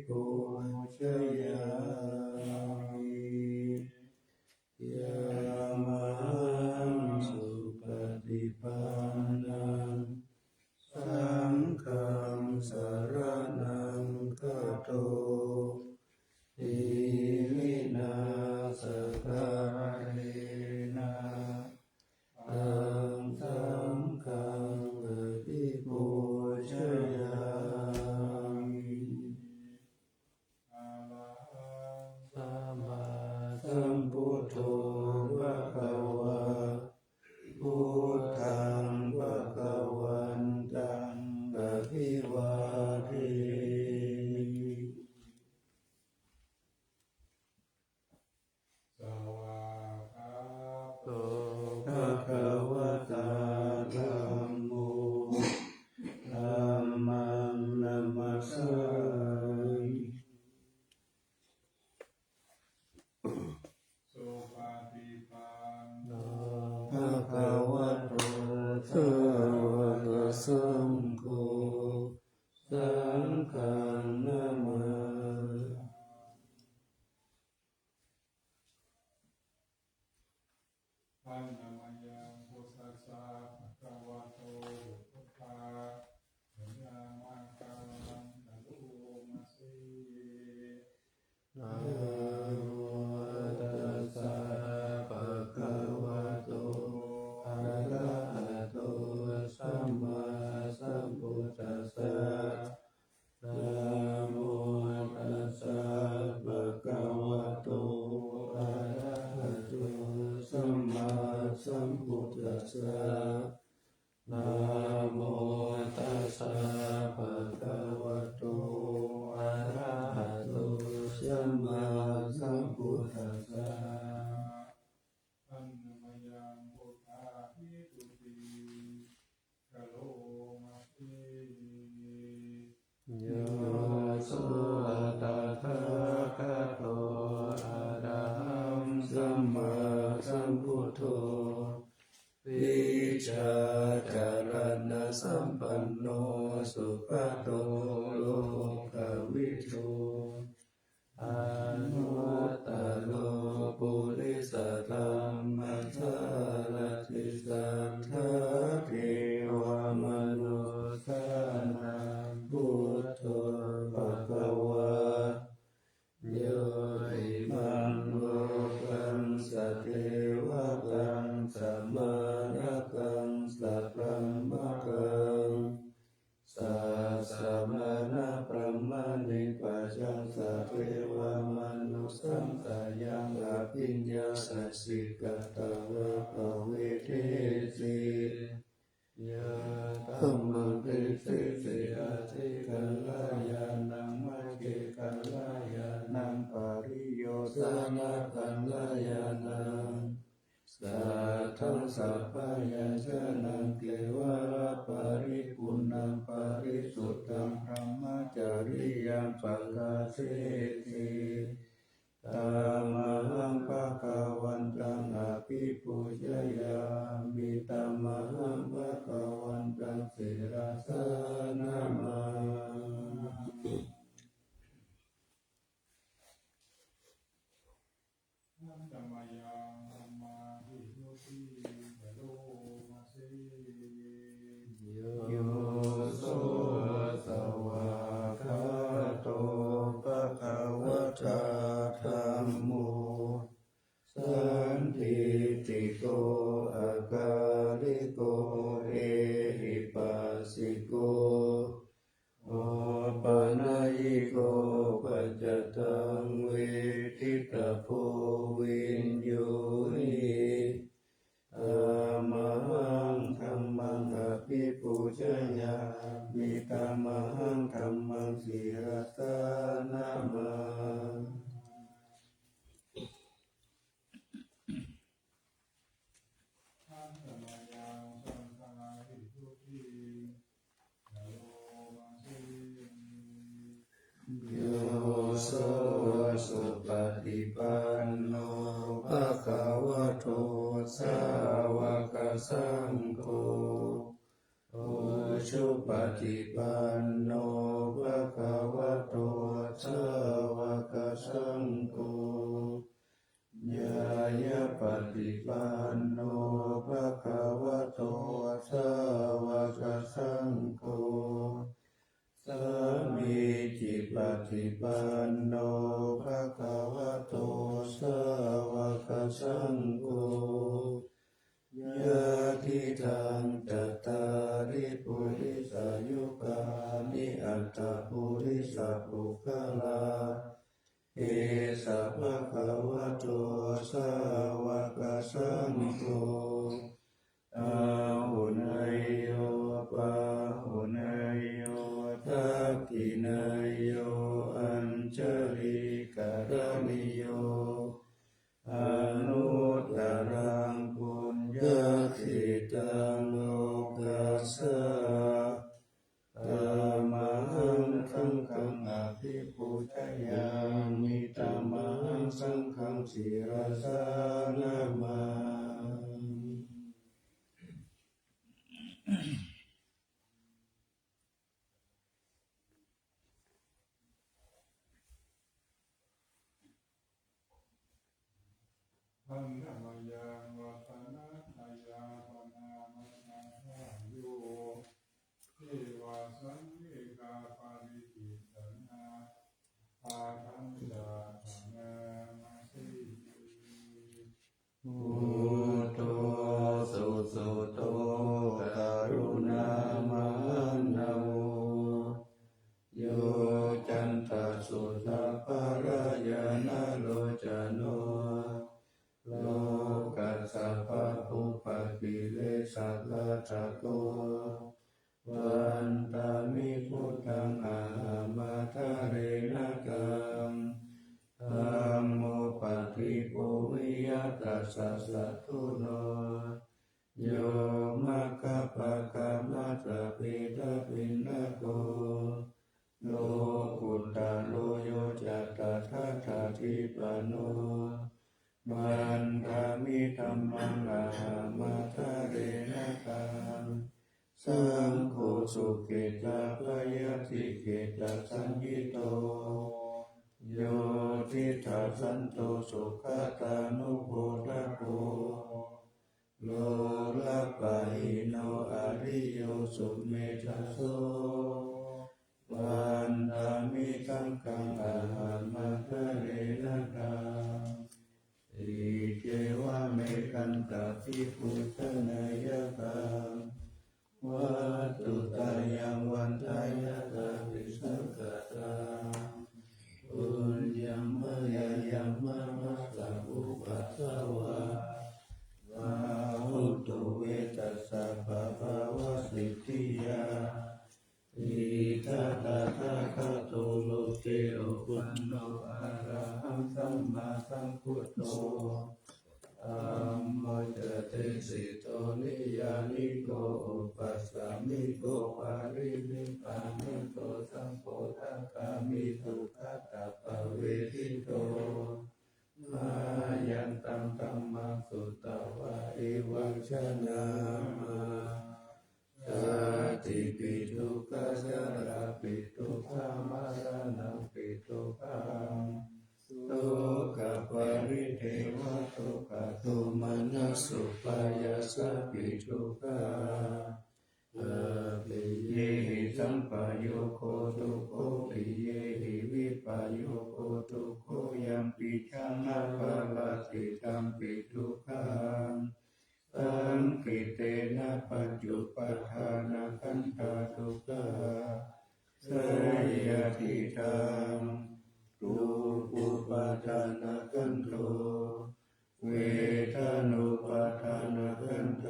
ปุชยามิยามังสุปฏิปันนังสังฆังสรณังคัจโตอิมินาสการเณนะตังสังฆังอภิปูชยามิอะระหังสัมมาสัมพุทโธภะคะวะพุทธังภะคะวันตังอะภิวาเทมิสวากขาโตภะคะวะตาธัมโมธัมมังนัมมัสสามิสุปฏิปันโนภะคะวะโตสาวกสังโฆสังฆังนะมาธัมมังยังพุทธัสสะภะคะวะโตพุทธาธัมมังกัลลังนะโลมาเสนะโมตัสสะภะคะวะโตอะระหะโตสัมมาสัมพุทธัสสะนะโมตัสสะภะคะวะโตอะระหะโตสัมมาสัมพุทธัสสะนะโมตัสสะภะคะวะโตอะระหะโตสัมมาสัมพุทธัสสะธัมมังยังพุทธาภิตุติกะโลมาเสโยโสตถาคโตอะระหังสัมมาสัมพุทโธวิชาจารณะสัมปันโนสุขโตโลกวิทูอนุตตโรปุริสธรรมสารติสัทธาเทวมนุสานังพุทโธภควาโยอิมังโลกังสเทวกังสัมมานะกังสัพพมะกังสัสสะมะนะพระมะนิปัสสังสัพเพวมนุสังสยังอภิญญาสัสสิกตวะภเวเทสิยะธัมมังปิสิสิอาทิกัลลายานังมัจเจกัลลายานังปริโยสนะกัลลายานังสัทธังสัพพยัญชนะเกวะปริปุณังปริสุทธังพรหมจาริยังปักขาเสติธัมมังภะคะวันตังอะภิปูชยามิธัมมังภะคะวันตังศิรสานะมาธัมมังยังธัมมาภิโยติกะโลมาเสโยโสสวากขาโตภะคะวะตาธัมโมสันทิติโกอะกาลิโกเอหิปัสสิโกโอปัญญิโกปัจจตังเวทิตาโพวินโยหิธัมมังธัมมังอภิปูชยามิธัมมังธัมมังศิรสานะมาโยโสสุปฏิปันโนภะคะวะโตสาวกสังโฆโอชุปฏิปันโนภะคะวะโตสา ฏิปันโนภะคะวะโตสาวกสังโฆสามีจิปฏิปันโนภะคะวะโตสาวกสังโฆยะทิทังจัตตาริปุริสายุคานิอัตตปุริสปุคลาเอสะภะคะวะโตสาวกสังโฆอาหุเนยโยปาหุเนยโยทักขิเนยโยอัญชลิกรณิโยอนุตตรังปุญญสิตังโลกัสสะธัมมังสังฆังอภิปูชยามิธัมมังสังฆังศิรสานามาพันธมยังวัฒนะนายาปนามนาโยเทวาสังเวกาปาริจิตนาอาทังจาธนามาสิพุทโธสุสุโตกรุณามหาโวโยจันตสุตปารายานาโลจโนโลกัสสะภะอุปกิเลสะกัจจโตวันตามิพุทธังอามาทะเรนะกังธัมโมปฏิปุวิยตัสสะสัทธุโนโยมัคคะปะกะมัตตะปิตะปิณโกโลกุตตะโลโยจัตตะทัฏฐะทิปโนมันธามิธัมมังอามาทะเรนะกังสังโฆสุเกตะปะยะติเกตะสัญญิโตโยทิฏฐาสันโตสุขตานุโพธโกโลละปะหิโนอริโยสุเมธัสโสวันธามิสังฆังอามาทะเรนะกังอิเจวะเมกันตะภิกขุสนายกังวัตถุตายังวันทายะตาภิสังฆตาปุญญมะยะยัมมะมัสสะอุปัสสวะวะหุตุเวตัสสะภะคะวะสิทธิยาอิทัตถะคะโตโลเกอุปันโนอะระหังสัมมาสัมพุทโธธัมโมจะเตสิโตนิยานิโกอุปัสสามิโกปารินิพพานิโกสัมโพธิกามิทุกขตัปปะเวทิโตมายันตังธัมมังสุตตวะเอวังชนะมาสาติปิทุกขสระปิทุกขมารานังปิทุกขังโตกะปริเทวะโตกะโตมนัสสุปายาสปิทุกขาปิเยหิสัมปโยโคตุโคปิเยหิวิปโยโคตุโคยัมปิชังนาภวติตัมปิทุกขังสังกิเตนะปัจจุปทานะขันธาทุกขาสยทิตังรูปุปทานะขันโธเวทนุปทานะขันโธ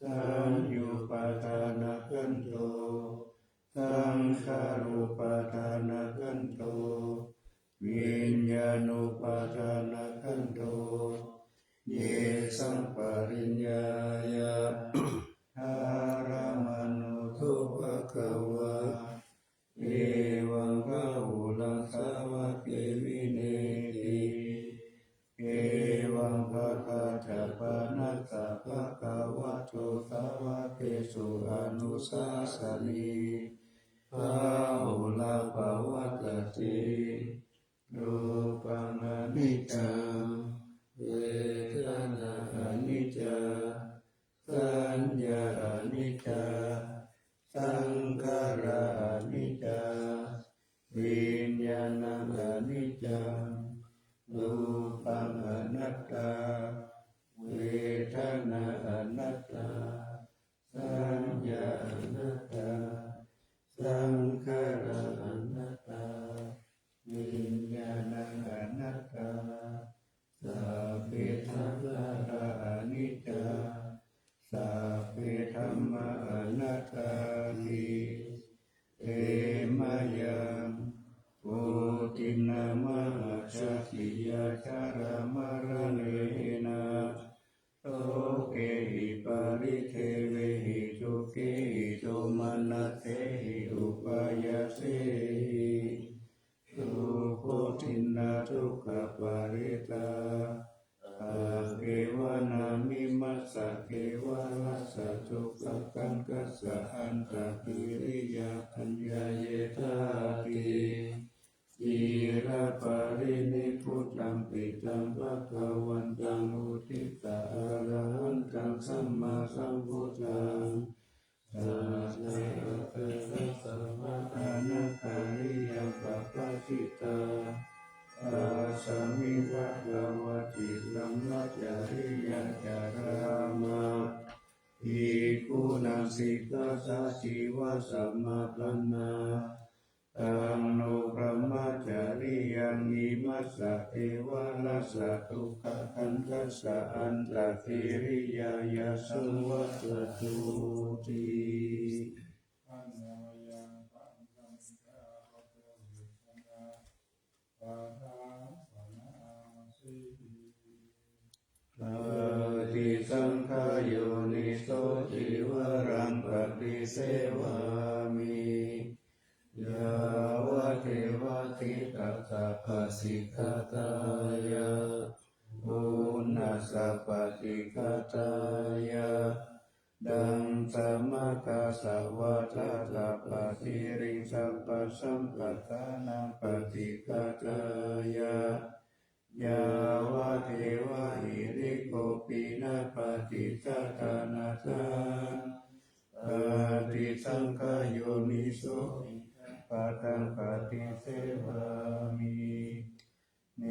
สัญญูปทานะขันโธสังขารุปทานะขันโธวิญญาณุปทานะขันโธเยสัมปริญญายะธารมโนทุภคะวะเอวังพหุลังสาวะเกวิเนติเอวังภะคะตะปะนัสสะภะคะวะโตสาวะเกสุอนุสาสนีพหุละภวัตติรูปังอนิจจังเวท วิญญาณังอนิจจังรูปังอนัตตาเวทนาอนัตตาสัญญาอนัตตาสังขารอนัตตาวิญญาณังอนัตตาสัพเพสังขาราอนิจจาสัพเพธัมมาอนัตตาทิเอมะยังโอตินามะชาติยาชารามารเนนะโตเกหิปาริเทเวหิทุเกหิโตมานะเตหิอุปายาเสหิทุกขทินนาทุกขปาริตาอาเกวานามิมัสสะเกวาลัสสะทุกขกังกัสสะอันตกิริยาปัญญาเยธาติจีระปารินิพุทธังปิตังภะคะวันตังอุทิตาอะระหันตังสัมมาสัมพุทธังสัจเจเตสัมมาอานาคาริยังปัปปะจิตาอาสามิภะคะวะติสัมมาจาริยังจารามาภิกขุนังสิกขาสะชีวะสัมมาปันนาตังโนพระมัจจาริยังมิมัสสะเทวะลัสสะทุกขคันทัสสะอันตกิริยายาสังวัตตุติ อันยามยังปัญจัมกาปะโตวิสันดาปะทาปะนาสิปฏิสังขายโยนิโสติวรังปฏิเสวามิยาวะเทวะติตัสสะภะสิกขาตายะอุณนัสสะปฏิฆาตายะดังสมะกาสวะตาตาปฏิริสัพพสัมปทานังปฏิฆาตายะยาวะเทวะหิริโกปินะปฏิฆาตานาทังปฏิสังขายโยนิโสปะทังปฏิเสวามิเน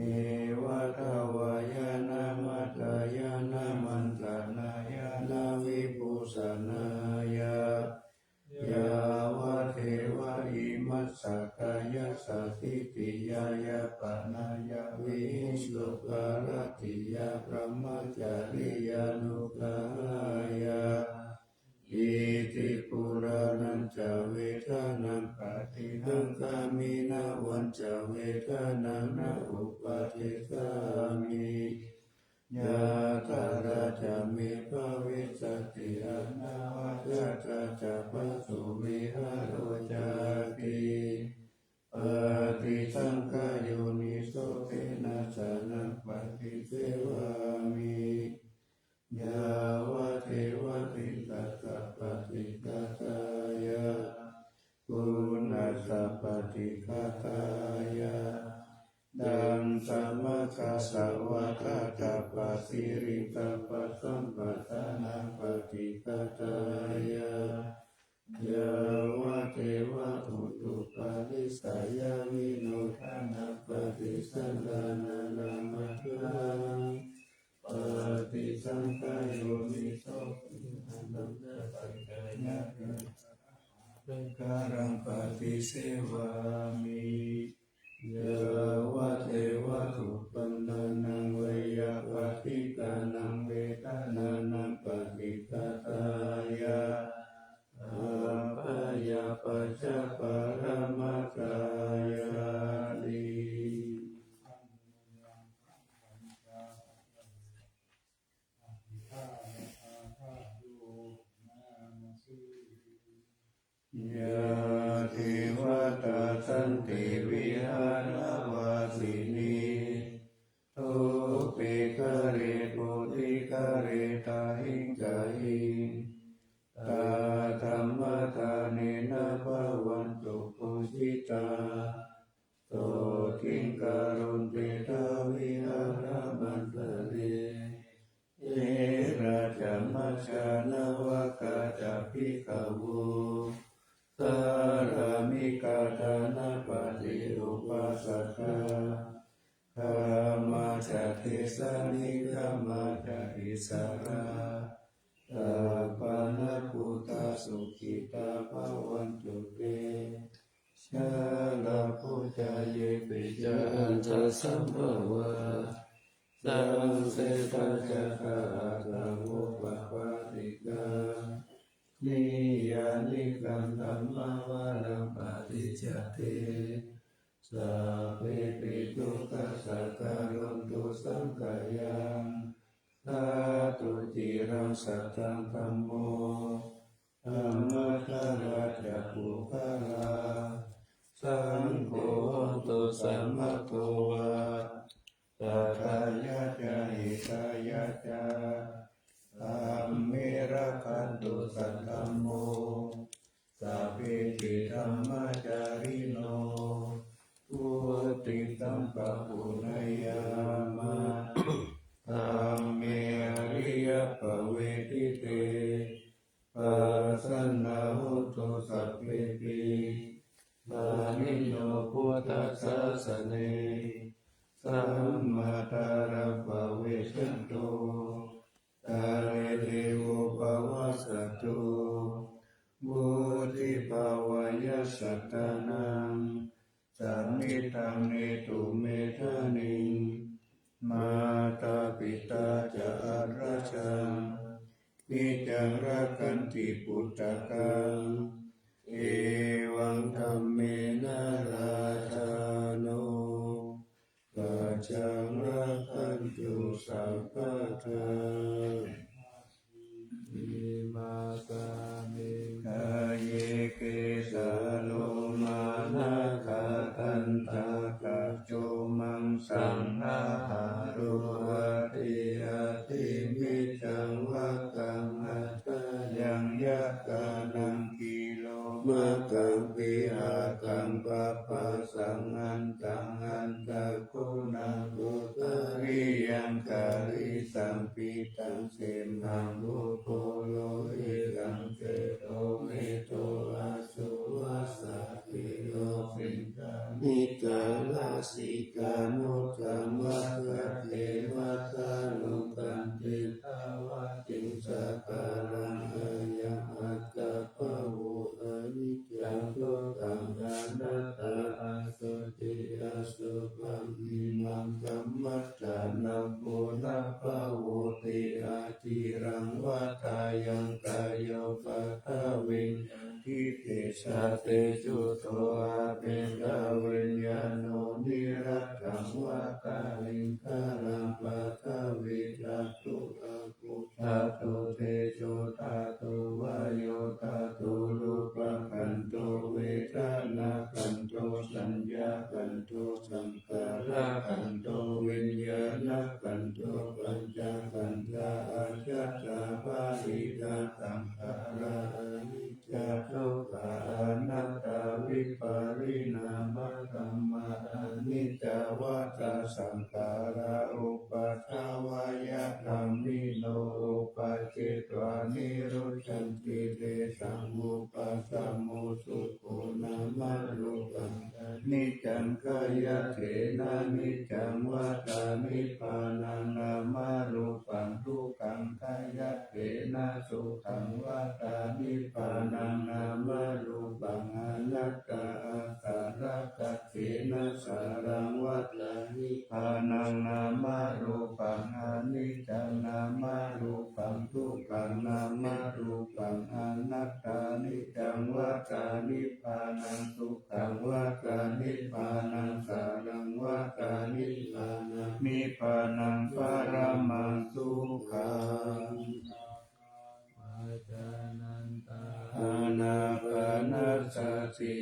วะทวายานามัตตายานามันตานายานาวิปุสนายายาวะเทวะอิมัสสะกายสัสสิติยายาปนายาวิสุปารติยาพระมัจจาริยานุกายาอิติปุรานันจะเวทานังปฏิหังคามินาวันจะเวทานังนาอุปาเทสามิยาตาราจะมีภาวิสติอนาวัจจะปัสสุวิหารจาติปฏิสังขายโยนิโสเทนะสานังปฏิเสวามิยาวะเทวะติตัสสะปฏิฆาตายะกุณัสสะปฏิฆาตายะดังสัมมาคัสสะวะตาตาปะสิริตัปปะสัมปทานังปฏิฆาตายะยาวะเทวะอุตุปาริสายาวิโนทานังปฏิสันดานานามัตถังปฏิสังขายโยนิโสปิหันตังปัจจายะเป็นการังปฏิเสวามิยาวะเทวะทุปันนานังเวยาปฏิกานังเวทานานังปฏิฆาตายะอาปายาปัจจปารมัตตายาติ ยาทิวัตสันติวิหารวาสินีทุปิกะเรปุติกะเรตาหิงกาหิงตาธรรมทาเนนะภวันตุปุจิตาโสทิงการุณเตทาวิหารมันตะเรเอราชมัชฌานวกาจาภิกขโวสารามิกาธานา ปฏิอุปัสสกาธรรมาจะเทสานิธรรมาจะอิสระตัปปะนะพุทธสุขิตาภวันตุเตชาลาพุทธเยปิจาอันจะสัมภวะสังเสตัจจะคะตังอุปปาติกานิยานิกังธัมมาวารังปฏิจจเตสัพเพปิทุกขสัตตารันตุสังขยังสาธุจิรังสัตตังธัมโมธัมมะคาราจะปุคาราสังโฆตุสัมมาโตวะสัทธายะจาหิตายะจาธัมเมระคันตุสัทธัมโมสัพเพติธัมมาจาริโนพุติตัมปะปุณยามะธัมเมอริยปเวทิเตปัสสนาหุตุสัพเพปิปานิโนพุทธัสสะเนสัมมาตาระภเวชันโตตาเรเทโวภวัสสตุบุติภาวายสัตตานังสัมมิตังเนตุเมธานิมาตาปิตาจะอาราชังนิจังรักขันติปุตตะกังเอวังธัมเมนะราชาโนปัจจังรักขันตุสัพพะทาอิมาสามิกายเยเกสาโลมานะคาทันตากัจโจมังสังนาหารุวัติยติมิจังวักังอัตตยังยะกานังกิโลมะกังปิอากังปะปะสังอันตังอันตะคุณังบุตริยังกาลิสัมปิตังเสมังบุโพโลหิรังเจโตเมโตอาสุวัสสะกิโลปินตานิกาลาสิกานุกัมวะกะเทวะตานุกันติตาวะติงสักการังอายังอัตตะภะวุอนิจจังทุกขังอนัตตาอาสุติอาสุปัมมิมังกัมมัฏฐานังโพนะภะวุติอาทิรังวัฏายังกายโยปัฏฐวิญทิเตชะเตจุโตอาเปกะวิญญาโนนิรัตถังวัฏาลิงคารังปัฏฐวิจัตตุอะกุทาโตเตโชตาโตวายโยตาโตรูปะขันโตเวทนาขันโตสัญญาขันโตสังขารขันโตวิญญาณขันโตปัญจขันธาอาจัตตาภาริตาสังขารานิจจทุกขาอนัตตาวิปาริณามธัมมาอนิจจวัฏฏสังขาราอุปัฏฐวายธัมมิโนอุปัจจิตวานิโรชันติเตสังอุปัสสโมสุโขนามารูปังนิจังกายเถนะนิจังวัฏานิพพานังนามารูปังทุกขังกายเถนะสุขังวัฏานิพพานังนามารูปังอนัตตาอาสาระกัจเถนะสารังวัฏานิพพานังนามารูปังอนิจจังนามารูปังทุกขังนามารูปังอนัตตานิจังวัฏานิพพานังทุกขังวัฏานิพพานังสารังวัฏานิพพานังนิพพานังปรมังสุขังอาจานันตาอานาปานาสติ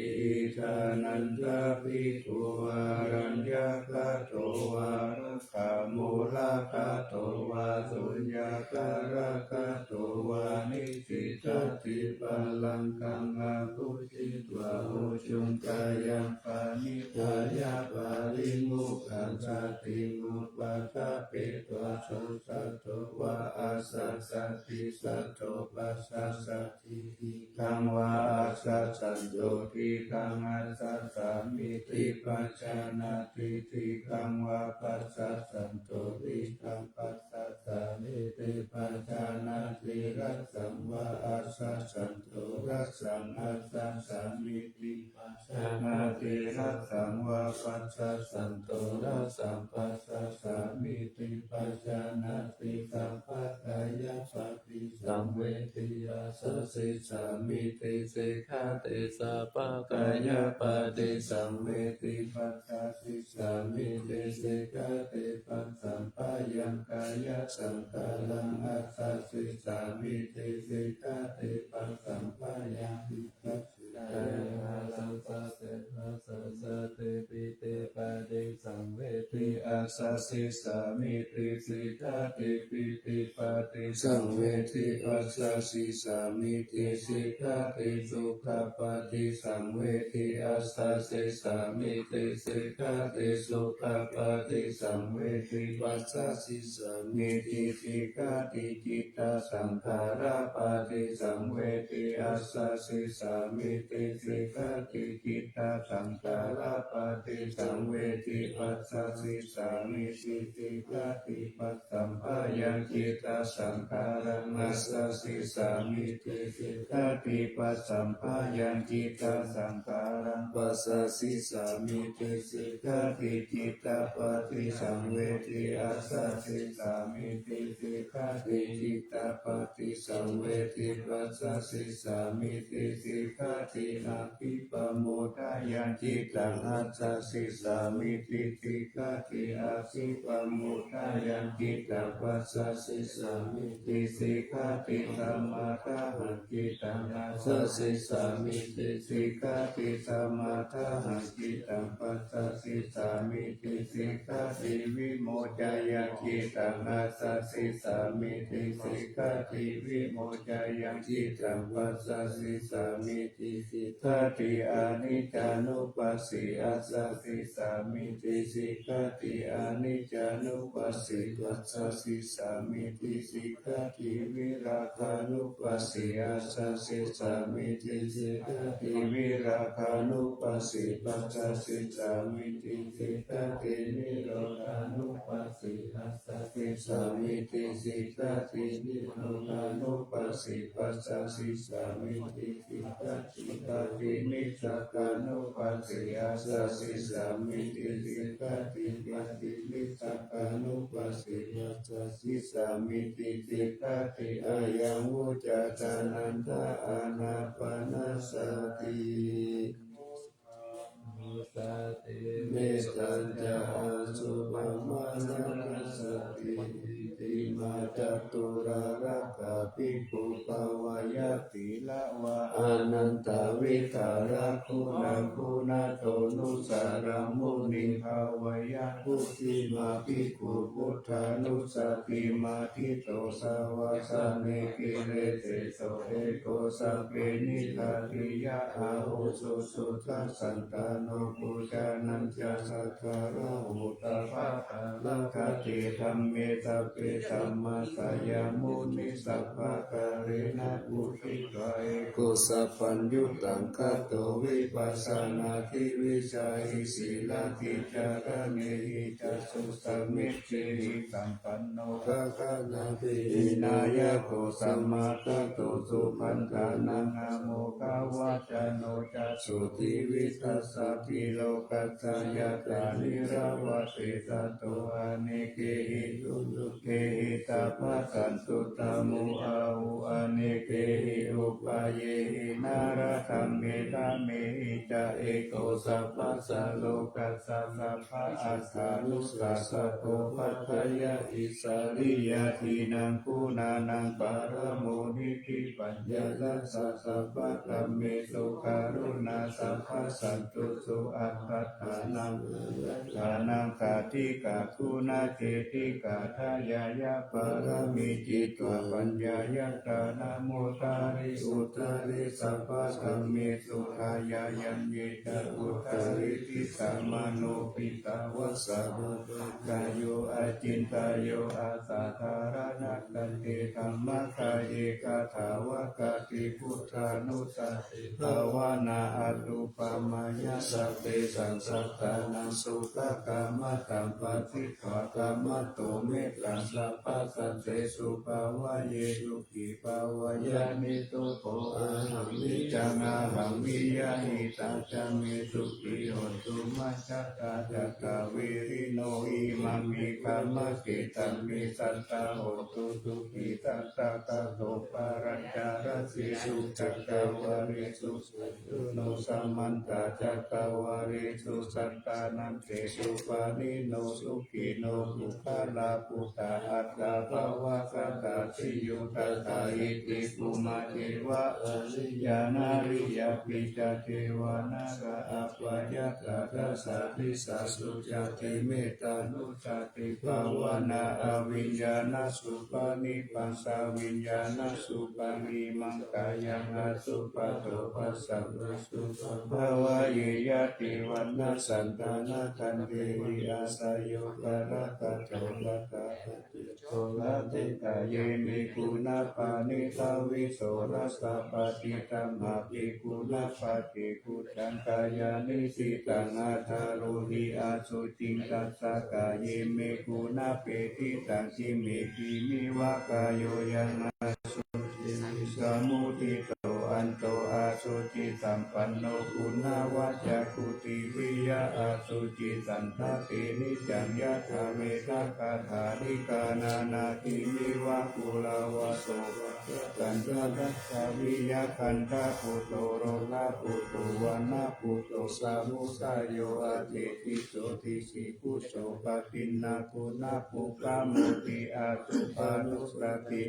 ทานันตาภิกขุอารัญญกโตวาระ ขามูลคาโตวาสุญญาการะคาโตวานิสิตติปัลลังกังอาภุจิตวะโอจุงกายังปานิทายาปาริมุขันสติมุปปะทะเปตวะโสสัตโตวะอาสัสสติสัตโตปัสสัสสติทิกังวะอาสัสสันโตทิกังอาสัสสามิติปัจจานาติทิกังวะปัสสัสสันโตทิกังปัสสัสสามิติปัจจานาติรัสสังวะอาสัสสันโตรัสสังอาสัสสามิติปัจจานาติรัสสังวะปัสสัสสันโตรัสสังปัสสัสสามิติปัจจานาติสัพพะกายะปฏิสัมเวทิยาสสิสามิติสิกขาติสัพพะกายะปฏิสัมเวทิปัสสสิสามิติสิกขาติปัสสัมปะยังกายะสังขารังอัสสสิสามิติสิกขาติปัสสัมปะยังปิปัสสิกายะสังสัสสะสัสสะเตปิเตปะเดสังเวทิอัสสสิสามิติสิกขาติปิติปะติสังเวทิอัสสสิสามิติสิกขาติสุขปะติสังเวทิอัสสสิสามิติสิกขาติสุขปะติสังเวทิปัสสสิสามิติสิกขาติจิตตสังขาราปะติสังเวทิอัสสสิสามิติสิกขาติจิตตสังขาราปะติสังเวทิปัสสสิสามิติสิกขาติปัสสัมภะยังจิตตสังขารังอัสสสิสามิติสิกขาติปัสสัมภะยังจิตตสังขารังปัสสสิสามิติสิกขาติจิตตปฏิสังเวทิอัสสสิสามิติสิกขาติจิตตปฏิสังเวทิปัสสสิสามิติสิกขาติอาภิปโมทายังจิตตังอัสสสิสามิติสิกขาติอาภิปโมทายังจิตตังปัสสสิสามิติสิกขาติสัมมาทาหังจิตตังอัสสสิสามิติสิกขาติสัมมาทาหังจิตตังปัสสสิสามิติสิกขาติวิโมจายังจิตตังอัสสสิสามิติสิกขาติวิโมจายังจิตตังปัสสสิสามิติสิกขาติอนิจจานุปัสสิอัสสสิสามิติสิกขาติอนิจจานุปัสสิปัสสสิสามิติสิกขาติวิราคานุปัสสิอัสสสิสามิติสิกขาติวิราคานุปัสสิปัสสสิสามิติสิกขาตินิโรธานุปัสสิอัสสสิสามิติสิกขาตินิโรธานุปัสสิปัสสสิสามิติสิกขาตินิสสกานุปัสสิอัสสสิสามิติสิกขาติปัสสินิสสกานุปัสสิอัสสสิสามิติสิกขาติอายังวุจจานันทอานาปานสติเมตตัญจาสุภมานัสติติมาจตุรารักขาภิกขุปวายติละวะอนันตวิทาระคุณาคุณาโตนุสารามุนิภาวายะพุทธิมาภิกขุพุทธานุสติมาทิโตสาวาสเนกิเรเตโสเอโกสัพเพนิทาติยะอาหุสุสุทัสสันตาโนปุจานัญจสัทธาระหุตภะลังคติธรรมเมตเปธัมมาสยามุนิสัพพะกะเรนะอุทิตวะเอโกสัพพัญญุตังคัตโตวิปัสสนาทิวิชัยศีลติจารเนหิจัสสุสัมมิจฉิสัมปันโนภะคะนาภินายโกสัมมาทัตโตสุปันธานังอะโมฆะวัจโนจัสสุติวิทัสสะทิโลกัสสยตานิราวะเตสัตโตอเนเกหิตุตุเก หิตาภสันตุตมุอาหุอเนเกหิอุปาเยหินาราธัมเมตาเมหิจะเอโกสัพพะสัลโลกัสสะสัพพะอัสสานุสัสสะโตปัฏฐยะอิสาริยะทีนังคุณานังปารโมนิธิปัญญาลัสสะสัพพะธัมเมสุการุณาสัพพะสันตุสุอัตตฐานังฐานังคาติกาคุณาเจติกาทายายะปารมิจิตวปัญญายะตานะโมตาริอุตาริสัพพะธัมเมสุขายายัญเยตะอุตาริทิสัมมโนปิตาวะสะภะกายโยอาจินตายโยอาสาธารณะกันเตธัมมะกายเอกาถาวะกติพุทธานุสติภาวนาอตุปมายะสัพเพสังสัตตานังสุขกามตัมปฏิภากามโตเมตัสสะปัสสันเตสุภาวะเยสุขิภาวะยานิโตโตอะหังวิจังอาหังวิยาหิตาจังเมสุขิโหตุมัจจตาจัตตาวิริโนอิมังมิกามะเกตัมมิสัตตาโหตุสุขิตัสสะตะโตปารัญจารสิสุจักกวาริสุสัตตุโนสัมมันตาจักกวาริสุสัตตานันเตสุปานิโนสุขิโนภุคาลาภุตาอัตตาภาวะสัตตาสิยุตตาอิติปุมาเทวะอริยานาริยปิจเทวานาราอัปปายตาทัสสะทิสาสุจติเมตตานุสติภาวนาอวิญญาณสุปานิปัสสะวิญญาณสุปานิมังกายังอสุปะโตปัสสัมสุภาวะเยยติวันนัสสันตานาคันเทวิอาสยโยกระตะโตระตะโตระเตกะเยมิกุณาปานิทาวิโสรัสสะปฏิตัมมาภิกุณาปฏิกุตังกายานิสิตังอาทารุหิอาสุจิตัสสะกายเมกุณาเปติตังจิเมกิมิวะกายโยยังอาสุจิสมุทิโตอันโตอาสุจิสัมปันโนคุณาวัจจกุติวิยะอาสุจิสันทตินิจังยะธาเมตคาถานิกานานาทิมิวะกุลาวะโสกันทรัสสะวิยะคันธาปุโตโรลาปุโตวานาปุโตสามุสายโยอาเทติโสติสิกุโสปะตินนาคุณาปุกามุติอาตุปานุสติ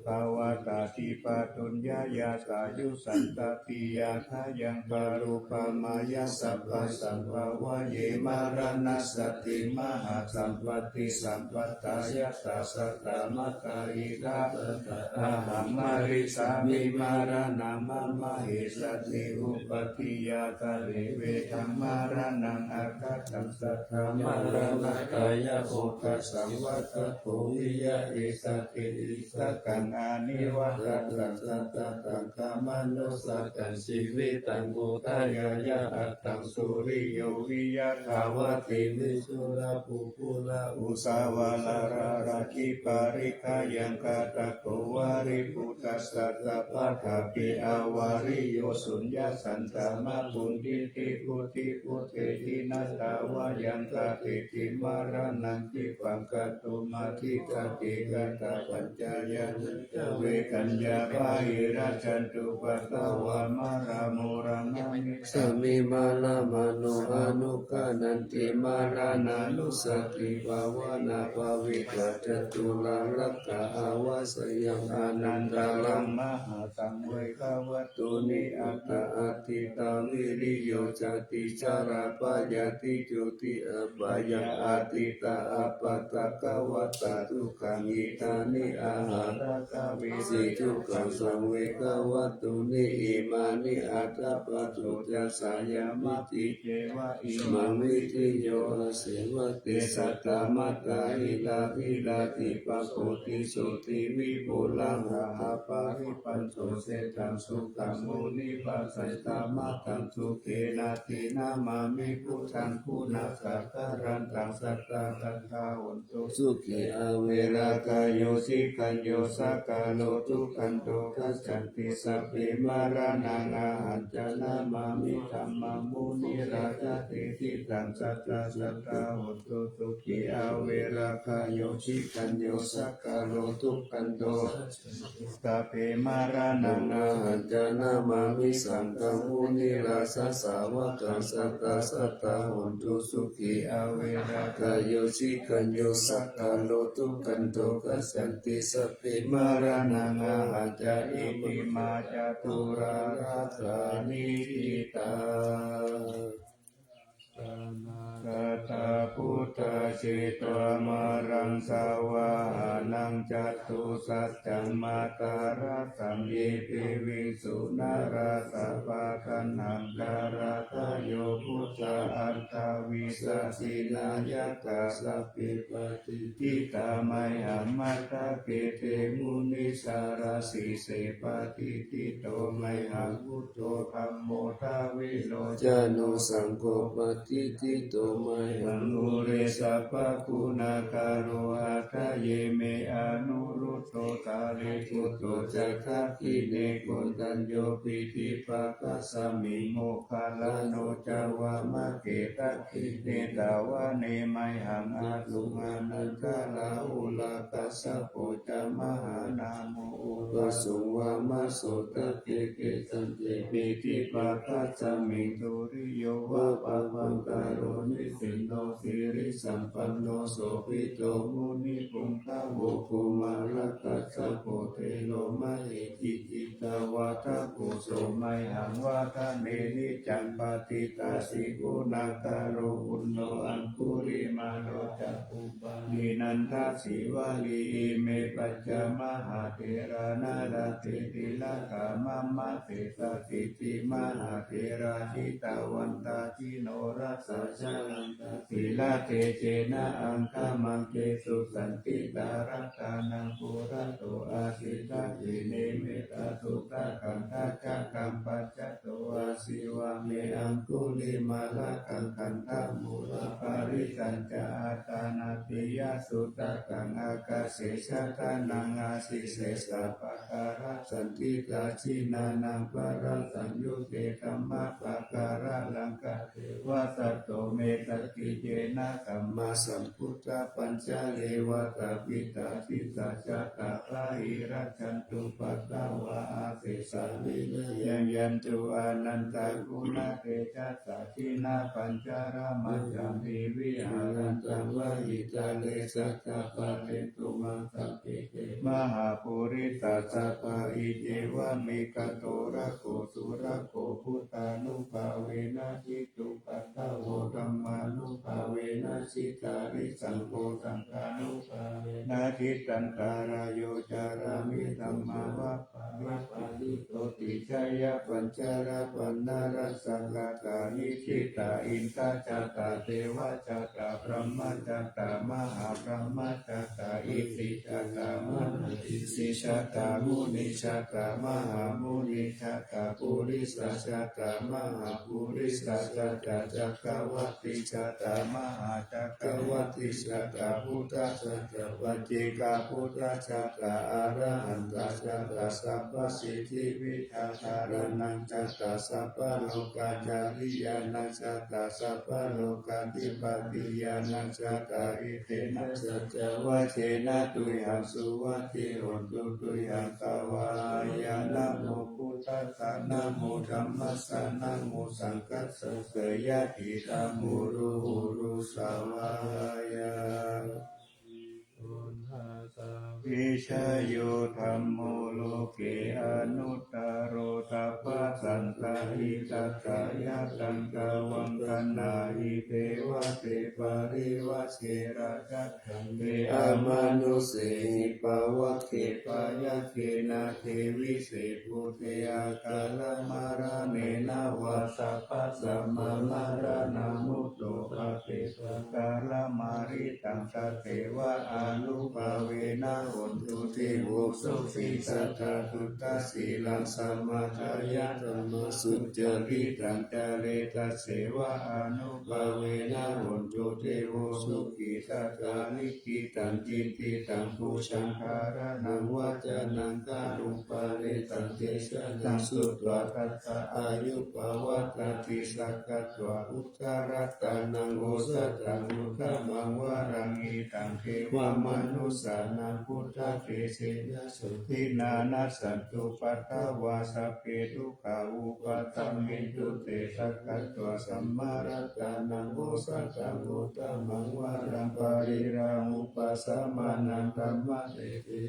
ภาวตาทิปาตุญญายาสายุสันตติยาทายังปารุปามายาสัพพสัมภาวะเยมาราณสติมหาสัมปติสัมปตายาสัสตามะกายิกาอาหังมาริสามิมาราณามะมะเหสติอุปติยาตะเลเวทังมารานังอาคาตังสัทธามาราณกายโอกัสสังวัตโตวิยะเอสติอิสกังอานิวัตตังสัตตังกามนุสัตตังชีวิตังบูตายายะอัตตังสุริโยวิยะภาวติวิสุราภูปุระอุสาวาลาราราคิปาริกายังกาตะโกวาริปุตตัสสะปัฏฐาปิอาวาริโยสุญญาสันตามะปุณฑิติพุติพุเตตินัตตาวายังกาติติมารานังติปังกตุมาทิกติกตาปัญจายาเวกัญญาภาหิราชันตุปัตตวามาราโมรังมิสมิมาลามาโนอนุกานันติมารานานุสติภาวนาภาวิกัจตุลาลักขะอาวาสยังอนันตาลังมหาสังเวกวัตตุนิอัตตาอติตาวิริโยจติจาราปายาติจุติอบายังอติตาอปัตตะกวัตตาทุกขังอิตานิอาหารกาวิสิทุกขังสังเวกวัตตุนิอิมานิอัตตาปัจจุยสายามิติเจวะอิมังวิทิโยเสวะเตสัตตามัตตาหิลาภิลาติปะโกติสุติวิปุลังหาปาริปัญโสเสตังสุขังมุนิปัสสัตตามัตตังสุเกนาตินามามิพุทธังคุณาสัตตารันตังสัตตาตันทาวันตุสุขีอเวรากายโยสิกัญโยสักกาโล ทุกขันโตคัจฉันติสัพเพมารานังอาหัจจนามามิธัมมังมุนิราชติทิตังสัตตาสัตตาโหตุสุขีอาเวราคาโยชิคันโยสักกาโลทุกขันโตสัพเพมารานังอาหัจจนามามิสังฆมุนิราชสาวกังสัตตาสัตตาโหตุสุขีอาเวราคาโยชิคันโยสักกาโลทุกขันโตคัจฉันติสัพเพมารานังอาหัจจอิติมาจตุราราธานิทิตาสัตตาพุทธชิตวมารังสาวานังจัตตุสัจจังมาตาราสังเยปิวิสุนาราสัพพะคันหังการาทโยพุทธาอัตถวิสัสสินายกาสัพพิปติทิตามัยหัมมัตตะเกเตมุนิสาราสิเสปฏิทิโตมัยหังพุทโธธัมโมทาวิโลจานุสังโฆปฏิทิโตมัยหังอุเรสัพพะคุณาคาโรอัตถเยเมอนุรุตโตตาลิกุตโตจักขัคขิเนโกตัญโยปิธิปะกัสสมิโมคคาลาโนจาวามะเกตัคขิเนตาวะเนมัยหังอาตุมานันทาลาอุลากัสสะโพจามหานาโมอุปสุวามะโสตเกเกตันเตปิธิปะกัสสมิตุริโยวะปะปังกาโรนิสินโนสิริสัมปันโนโสภิโตมุนิปุงคาโวภูมาลักัสสะโพเทโลมะเหติจิตาวาทะกุโสมัยหังวาทะเนนิจัมปติตาสิกุณาคาโรอุณโนอังคุริมาโรจักขุปานินันทสิวาลีเมปัจจมหาเถรานาราเตติลากามัมมะเตตติติมหาเถราชิตาวันตาจิโนรัสสะชาลันตาสิลาเตเจนะอังคามังเกสุสันติตารัตานังปุระโตอาสิตาจิเนเมตาทุตะกังทัจจกัมปัจจโตอาสิวะเมอังคุลิมาลากังคันธามูลปาริสัญจาตานาติยสุตะกังอากาเสชะตานังอาสิเสสะปะการะสันติกาชินานังปะระสัญยุเตธัมมะปะการะลังกะเทวะสัตโตเมตติเจนะกัมมาสัมพุทธปัญจเลวะตาปิตาทิสัจจตะพระหิรัจฉันตุปัตตาวะอาเสสามิยังยันตุอนันตากุณเตจัสสะทินาปัญจารามัจจามิวิหารันตังวะหิตาเลสัจจปะเรตุมังสัพเพเกมหาปุริตัสสะปะอิเจวะเมกะโตระโกสุระโกพุทธานุภาเวนะจิตุปัตตโวธัมมานุภาเวนะสิตาริสังโฆสังฆานุภาเวนะทิตันตารายโยจารามิธัมมาวะปะริปาลิโตติชัยยะปัญจาราปันนารัสสะกะกานิทิตาอินทาจัตตาเทวะจัตตาพรหมจัตตามหาพรหมจัตตาอิสิจัตตามหาอิสิจัตตามุนิจัตตามหามุนิจัตตาปุริสจัตตามหาปุริสจัตตาจักรวัตติจัตตามหาจักรวัตติจัตตาพุทธจัตตาปัจเจกพุทธจัตตาอรหันตจัตตาสัพพสิทธิวิชาจารนังจัตตาสัพพโลกาจาริยานังจัตตาสัพพโลกาธิปติยานังจัตตาอิเทนะสัจวะเชนะตุยังสุวัตติโหตุตุยังกวายานะโมพุทธัสสะนะโมธัมมัสสะนะโมสังฆัสสะเสยะทิตามุรุหุรุสาวายาวิชโยธัมโมโลเกอนุตตโรตัพพะสันตหิตัสสะยะตังกวังคณาหิเทวะเตปาริวะเชระจัตถังเวอมนุเสหิปวะเขปายะเขนะเทวิเศษปุเตอาคาลมาราเนนะวะสัพพะสัมมามารานามุตโตภะเตสการ ลมาริตังสัตเทวะอนุภาเวนะโหนตุเทโวสุขีสัทธาตุตาสีลังสัมมาทายะธรรมสุจริตังจาเรตัสเสวะอนุภาเวนะโหนตุเทโวสุขีสัทธานิกิตังจินติตังภูชังคารนังวัจนังกาลุปะเรตังเทสนังสุตวะตัสสะอายุปวัตติสักขะตวะอุตรัตตานังโอสตังอุตมังวารังอิตังเทวมนุสสานังพุทธเทเสนะสุทินานัสสันตุปัตตวาสัพเพทุกขาอุปัตตัมมิตุเตสักขะตวะสัมมารัตตานังโอสตังอุตมังวารังปาริรามุปัสสมานังธัมมะเต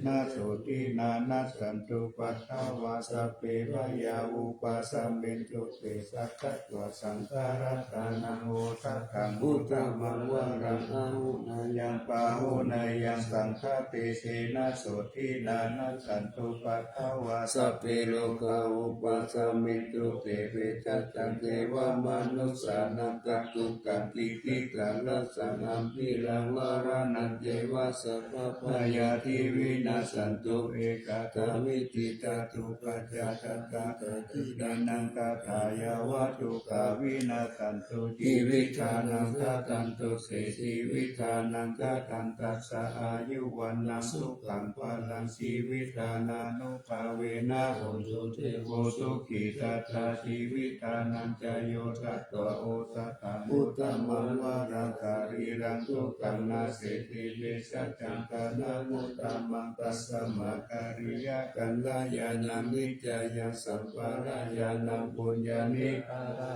นะสุทินานัสสันตุปัตตวาสัพเพวายาอุปัสสัมมิตุเตสักขะตวะสังฆารัตตานังโอสตังอุตมังวารังอาหุนายังปาหุนายังสังฆาเปเสนะโสทินานัสสันตุปัตถวาสัพเพโลกาอุปัสสมิตุเตเวทัตตังเทวมนุสสานังกัตตุกันติติกัลลัสสนัมปิลังวารานันเทวะสัพพะยาทิวินาสันตุเอกาตมิติตาตุปัจจตัตตะทิดานังตถายาวัตถุกาวินาสันตุชีวิธานังกตันตุเสชีวิธานังกตันตัสสะอายุวันนังสุขังพลังชีวิธานานุภาเวนะโหนตุเทโวสุขีตัตถาชีวิธานังจโยทัตตวโอสตังอุตตมังวารังการิรังทุกขังนาเสติเวสัจจังกานามุตตมังตัสสมาการิยะกันลายานังนิจจายังสัมปารายานังปุญญานิ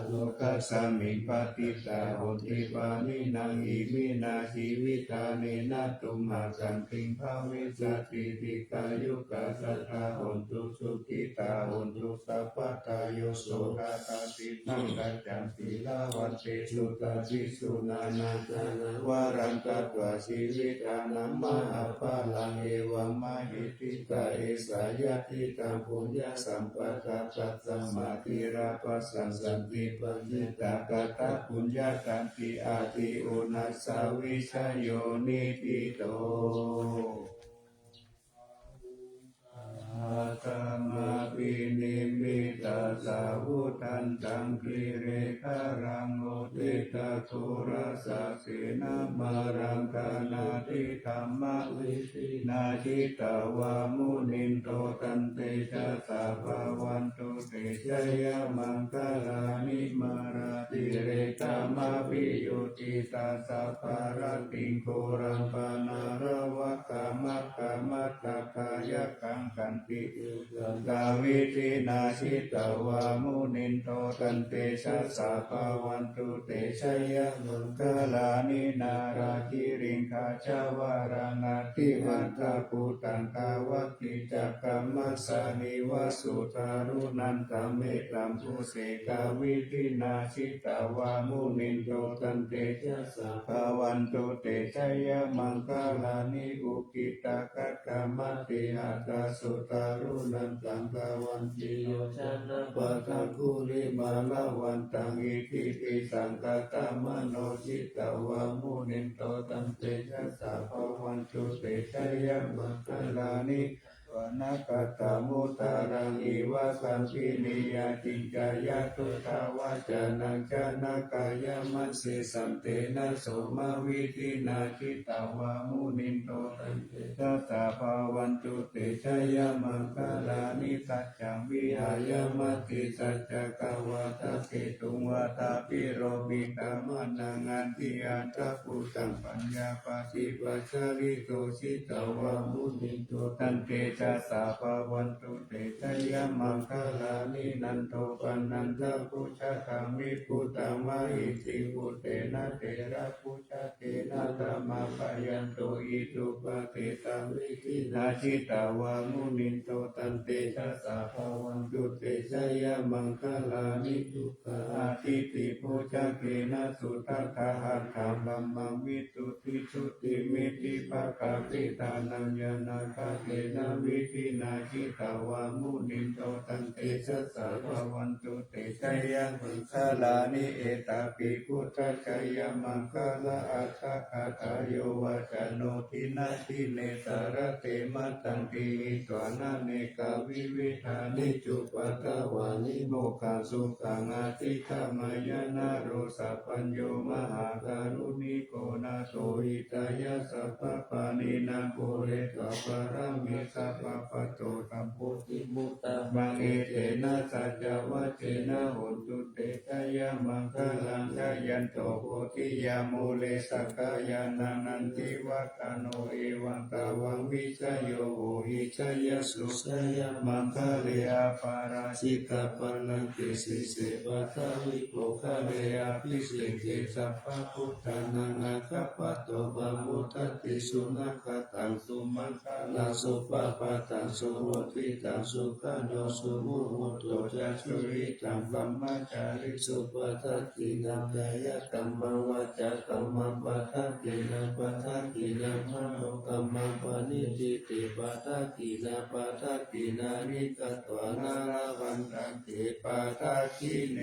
โลกัสสมิงปฏิตาโหติปานินางอิมินาชีวิตาเนนะตุมหากันติงภาวิสติติกายุกาสัทธาโหตุสุขิตาโหตุสัพพตาโยโสตตาตินังกัจจันติลาวันเตสุตาจิสุนานาจานาวารันตตวะชีวิตานัมมหาปาลังเอวัมมหิติตาเอสายาติตังปุญญาสัมปตะตัสสมาธิราปัสสังสันติปัญญตากตะปุญญาตันติอาติโอนัสสาวิชโยนิปิโตอาตมาปินิมิตาสาวุทันตังกิเรคารังโอติตาทุระสะเสนามารังกานาติธรรมวิสินาจิตาวามุนินโตตันเตชะสาภาวันตุเตชะยะมังคลานิมาราติเรกามาปิโยติตาสัพพารติงโกรังปานารวะกามะกามัตตะกายกังกันติกาวิตินาชิตาวามุนินโตตันเตชะสาภาวันตุเตชะยะมังคลานินาราคิริงคาชาวารังอาทิหันตาปุตังกาวัติจักกัมมัสสานิวสุตารุนันตเมตัมภูเสกาวิตินาชิตาวามุนินโตตันเตชะสาภาวันตุเตชะยะมังคลานิอุกิตาคัตตมัตติหัตตาสุตารุนันตังกาวันติโยชนะปะทะคุริมาลาวันตังอิทิปิสังกตามโนจิตาวามุนินโตตันเตชะสาภาวันตุเตชะยะมังคลานิวนาคตามุตารังอิวะสัมปินิยาติกายะตุตาวาจานังจานากายะมัสสิสัมเตนะโสมาวิตินาจิตาวามุนินโตตันเตชะสาภาวันตุเตชะยะมังคลานิสัจจังวิหายมัตติสัจจกวาตเกตุงวาตาปิโรบิตามะนังอันติอัตถปุตังปัญญาปฏิปัสสาริโตชิตาวามุนินโตตันเตชะสาภาวันตุเตชะยะมังคลานินันโตปนันทพุชะธรรมิปุตตมะอิติปุเตนะเตระพุชะเตนะธรรมะปยันโตอิตุปะเตตังวิคินาชิตาวามุนินโตตันเตชะสาภาวันตุเตชะยะมังคลานิทุกขาทิติพุชะเกนะสุทัคคะหัตถาลัมมังวิตุติชุติมิติภะคะปิตานังยานาคาเตนะวิ วิธินาคิตาวามุนินโตตันเตสัสสะภวันตุเตชะยังคาลานิเอตาปิพุทธชยมังคลาอัฏฐคาทายโยวาจโนทินาทิเนสารเตมัตตังปีตวานาเนกาวิวิธานิจุปัตตวานิโมกขสุขังอาทิขามายนาโรสัพพัญโยมหาการุณิโกนาโตหิตายาสัพพปานินาโกเรตปารามิสัพพปโตตัมปุติมุตตะมังเอเตนะสัจจวัจเจนะโหตุเตชะยะมังคลังกายันโตโพธิยามูเลสักกายานันนันติวัตโนเอวังตาวังวิชโยโหหิชยสุขยะมังคเลอาปาราชิกาปัลลังติสิเสปัทวิโภคะเลอาภิสิเกสัพพะพุทธานังอาคัปปะโตบามุตติสุนัขตังสุมังคลาสุปปะตังสุโหติตังสุขันโดสุมุหุโตจัสสุริตังสัมมาจาริสุปทัตตินังกายกัมมังวาจากัมมังปทัตตินังปทัตตินังมโนกัมมังปณิทิติปทัตตินาปทัตตินานิกตวานาลาวันตังเตปทัตติเน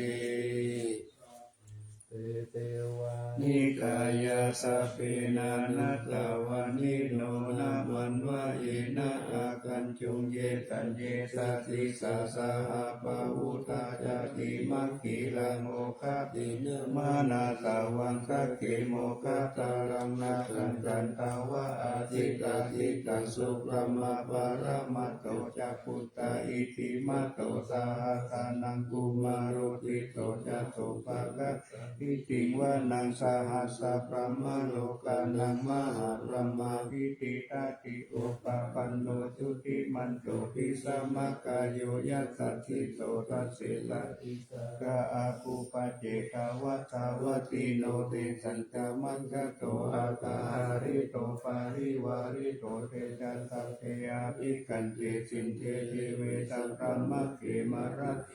เตเตวานิกายาสะเปนานัตตาวานิโนนาวันวะเยนะอาคันจุงเยตันเยสะติสาสาหาปะอุทาจติมัคคิลังโมคะติเนมานาสาวังคะเกโมคะตารังนาคันตันตาวะอาทิกาทิกังสุปรมาปารมัตโตจักพุตตาอิติมัตโตสาหสานังกุมารติโตจัตโตปะกัสอิติวะนังสาหัสสะพระมโลกานังมหาพระมาวิติตาติโอปะปันโนจุติมันโตปิสัมมกายโยยัสสทิโตทัสเสลติสกะอาภูปะเจกาวะทาวะติโนเตสันตมังคะโตอาตาหาริโตปาริวาริโตเตจัสสะเทอาภิกันเตสินเทเทเวสัพพะมะเขมระเข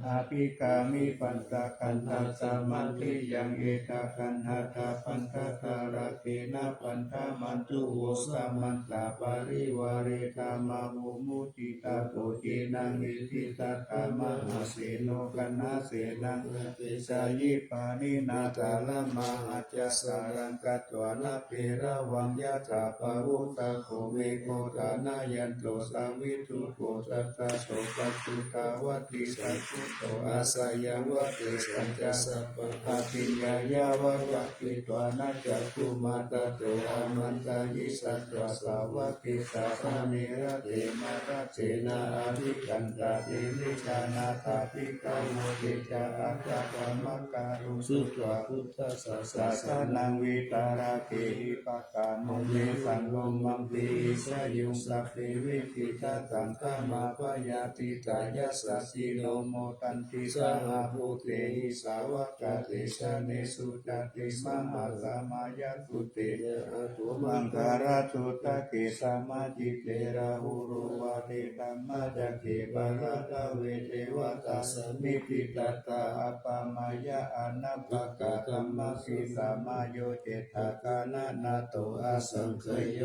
อาภิกามิปันตะคันทัสสะมันติยังเอตคันหาตาปันทะคาระเกนะปันทะมันตุโวสัมมันตาปาริวาเรตามาวุมุติตาโปเจนังอิทิตัตตามหาเสโนกันนาเสนังเตชายิปานินาตาลมหาจัสสารังกัตวานาเประวังยะถาปาวุตาโคเมโกตานายันโตสังวิทุโกตัตตาโสปัจจุตาวติสัพพุโตอาสยังวะเตสัจจะสัพพะอาทิยายาวะวะปิตวานาจักขุมาตโตอามันตายิสัตตวสาวะปิสาภาเนระเตมาระเจนาอาภิกันตาเตนิชานาตาภิกาโมเตจาอาจาปะมะการุสุตวะพุทธสัสสะนังวิตาราเกหิปะกาโมเมสังลมมังติสยุงสัพเพวิติตาตังฆามาปยาติตายัสสะสิโนโมตันติสหภูเตหิสาวกาเตชะเนสุจติมหาสมายาตุเตอะตุมังคาราตุตะเกสามาจิเตระหุรุวาเตตัมมาจักเกบาราตะเวเทวตาสมิปิตตาอปามายะอนัปปะกะธัมมสิสามาโยเจตากานานาโตอาสังขโย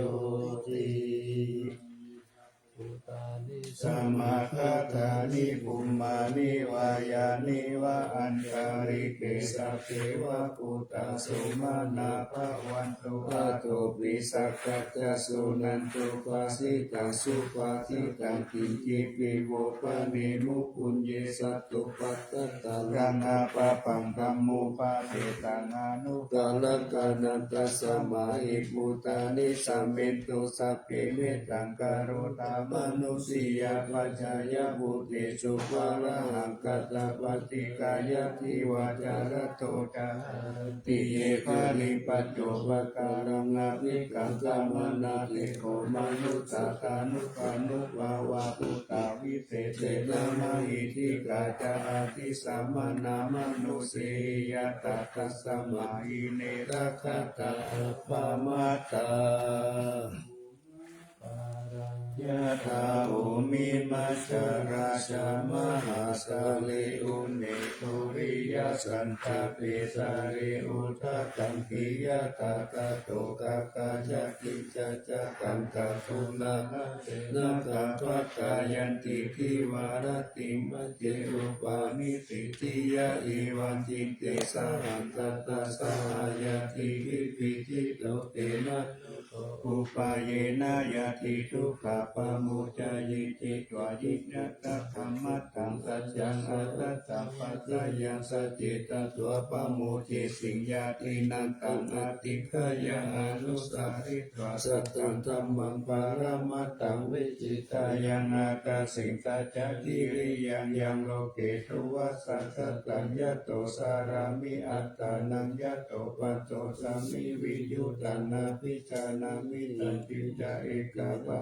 ติ อุตานิ สัมมาคาถานิปุมมานิวายานิวะอัญชาริเกสัพเพวะปุตตะสุมาณาภวันตุอาโตปิสักกัจจสุนันตุปาสิตังสุปาทิตังกินจิปิโวปะเนมุปุญเยสัตตุปัตตะรังอาปะปังกัมมุปาเตตังอนุกาลกานันตัสสมาหิปุตานิสัมเมตุสัพเพเมตังกโรตามนุสิยาปัจจายบุติสุภาระหังกัตตปฏิกายทิวาจารโตจาติเยภาริปัจโจปการังอภิกังกามนาติโกมนุสสาตานุปานุภาวะปุตตาวิเศษเตนะมหิทิกาจาทิสัมมนามนุสียตัสสะมาหิเนรคตาปามาตา ปารัง ยะถาโอมิมัจจาราชามหาสาลิอุเนตุริยสันตปิสาริอุทะกัมปิยะตากะโตกะกะจะกิจจะกังกะตุนะนะกะทัตตายันติทิวารติมัจเจอุปานิสิทิยะอีวันจิเตสหันตตาสหายาติวิปิจิโตเตนะอุปาเยนะยะติทุกขปะมุจายิจิตวายินะตะธรรมะตังสัจจังอัตตะปัจจายังสัจจิตตัวปะมุจิสิงญาตินันตังอติขยังอนุสาริตวาสัตตังธัมมังปารมัตตังวิจิตายังอากาสิงสัจจทิริยังยังโลเกตุวัสสัตตังยะโตสารามิอัตตานังยะโตปัจโตสามิวิยุตานาภิจานามิตันติจาเอกาปะ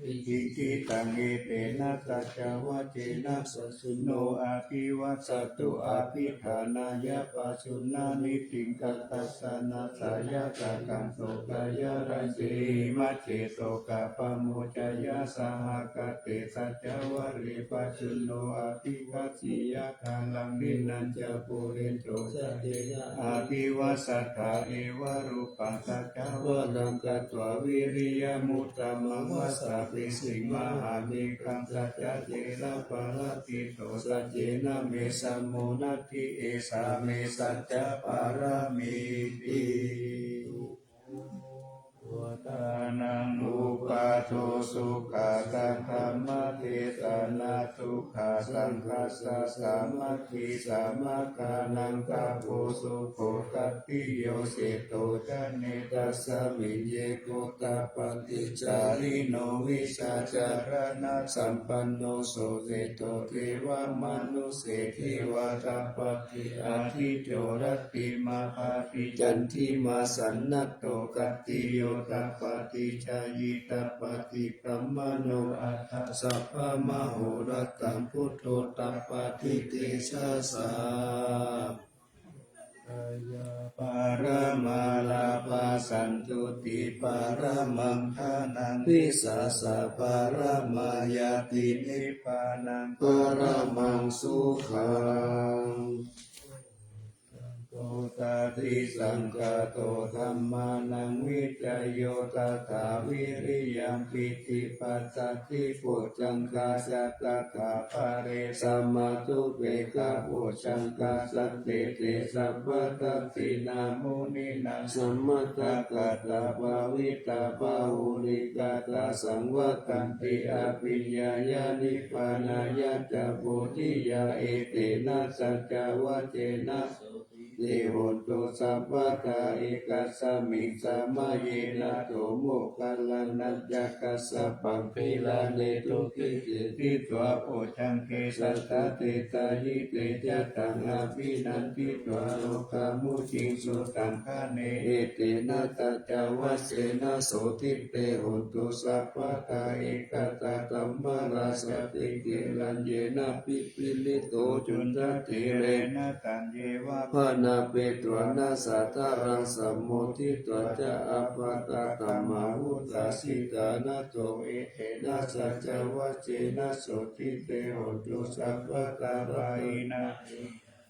อิทิตังเอเตนะสัจจวะเจนะสัสสุโนอาภิวัสตุอาภิฐานายะปัสสุนานิติงกัตตัสสนาสายะกะกังโสกายะรันติมัจเจโสกะปะโมจายะสหกเตสัจจวะริปัสสุโนอาภิวัสสิยะทาลังนินันจะปุเรนโตสัจเจนะอาภิวัสสะเอวะรูปังสัจจวะนังกัตถวาวิริยมุตตมังวสสะปิสิงมหาเมกังสัจจเจนะปะระติโตสัจเจนะเมสัมโมนัตถิเอสาเมสัจจะปารามิติวัฏานังอุปาโทสุขาตังธรรมเทศนาทุกขาสังฆัสสะสามัคคีสามัคคานังตาโพสุโขตัตติโยเสโตจันเนตัสสะมิเยโกตาปฏิจาริโนวิชาจารณะสัมปันโนโสเสโตเทวมนุเสทิวาตาปฏิอาทิโจรติมาภาปิจันทิมาสันนัตโตกัตติโยตาปฏิชายิตาปฏิกัมมโนอัตถสัพพะมโหรัตตังพุทโธตาปฏิเตชะสาปารมาลาภาสันตุติปารมังทานังวิสาสะปารมายาตินิพพานังปารมังสุขังโตตาทิสังกโตธัมมานังวิจโยตถาวิริยัมปิติปัสสติปุจจังกาสัตถาภาเรสัมมาทุเวกาปุจจังกาสัตเตเตสัพพะทัสสินามุนินาสัมมาตกะตาภาวิตาภาหุลิกาตาสังวัตันติอภิญญาญาณิพพานายะจะโพธิยาเอเตนะสัจจวะเจนะเยโหตุสัพพะทาเอกัสสมิงสามาเยนะโตโมกัลลานัจจกัสสะปังปิลาเนตุกิติตวะโอชังเกสัตตะเตตายิเตจะตังอภินันติตวะโลกามุจิงสุตังคาเนเอเตนะตัจจวัสเสนะโสติเตโหตุสัพพะทาเอกตาตัมมาราสติกิรัญเยนะปิปิลิโตจุนทติเรนะตัญเยวะภานาเปตวนาสัทธารังสัมโมทิตวจะอัปปะตะธัมมาวุตาสิตานะโตเอเทนะสัจจวัจเจนะโสติเตโหตุสัพพะตาราอินะ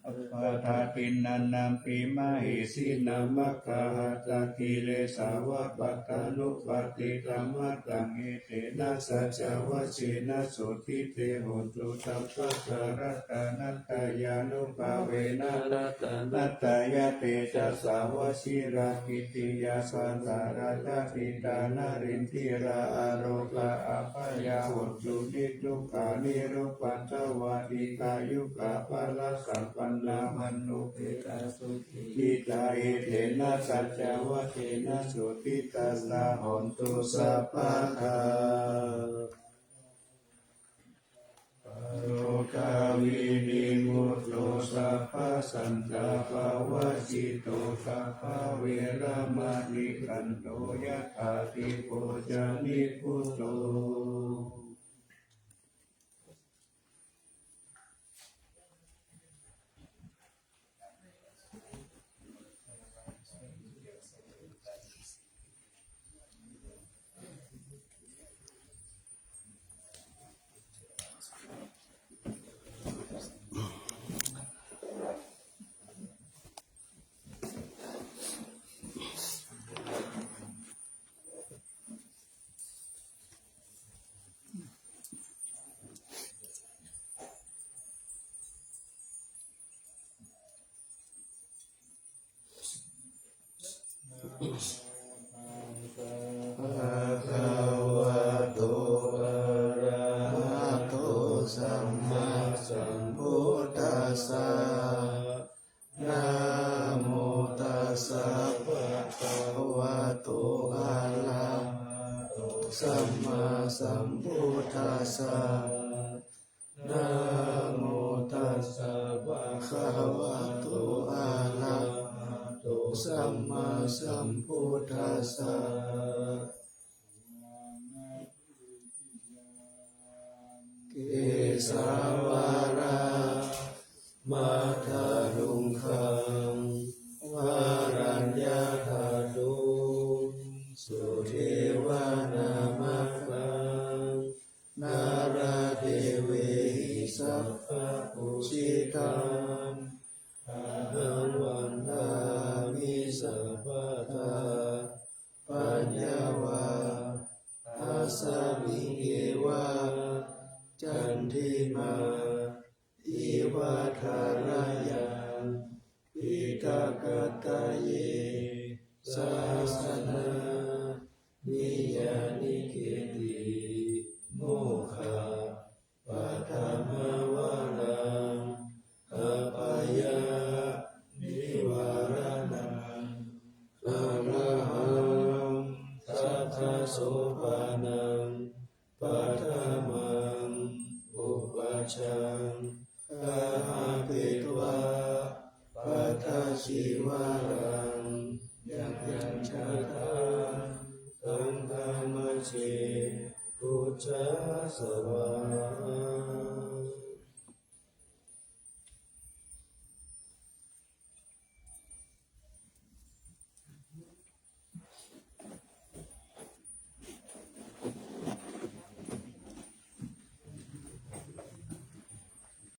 อัปปะทาตินันนัมปิมาหิสินามัคคาหัตถะกิเลสาวะปัตตานุปติธัมมัตตังเอเตนะสัจจวัจเจนะโสติเตโหตุสัพพะตารัตนัตตายานุภาเวนะรัตนัตตายาเตจัสสาวชิรากิติยาสันตาราชปิตานารินทิราอโรกาอัปยาหุตุนิทุกขานิรุปันตวาติกายุกาภละสัมปันนามันโนเปตาสุติตาเอเทนะสัจจวะเทนะสุติตัสสะหนตุสัพพะทาโลกาวินิมุตโตสัพพะสันตาภาวะจิตโตสัพพะเวรมณีขันโตยะถาติโพจานิพุตโต ภะคะวะโตอะระหะโตสัมมาสัมพุทธัสสะนะโมตัสสะภะคะวะโตอะระหะโตสัมมาสัมพุทธัสสะนะโมตัสสะภะคะวะโตอะระหะโตสัมมาสัมพุทธัสสะเกสาวารามาทารุงคังวารัญญาธาตุสุเทวานามัคคังนาราเทเวหิสัพพะปุชิตังอาหังวันทามิสัพพะทาปัญญาวาอาสามิเกวาจันทิมาอิวาทารยังปิตากตาเยสาสนานิยานิเกติโมฆะปัฏฐมวารังอภัยานิวารณังอรหังสัทธโสภานังปัฏฐมังอุปัชฌังอาหาเปตวาปัฏฐชิวารังยังยังชาตาสังฆมัชเชพุทธสวา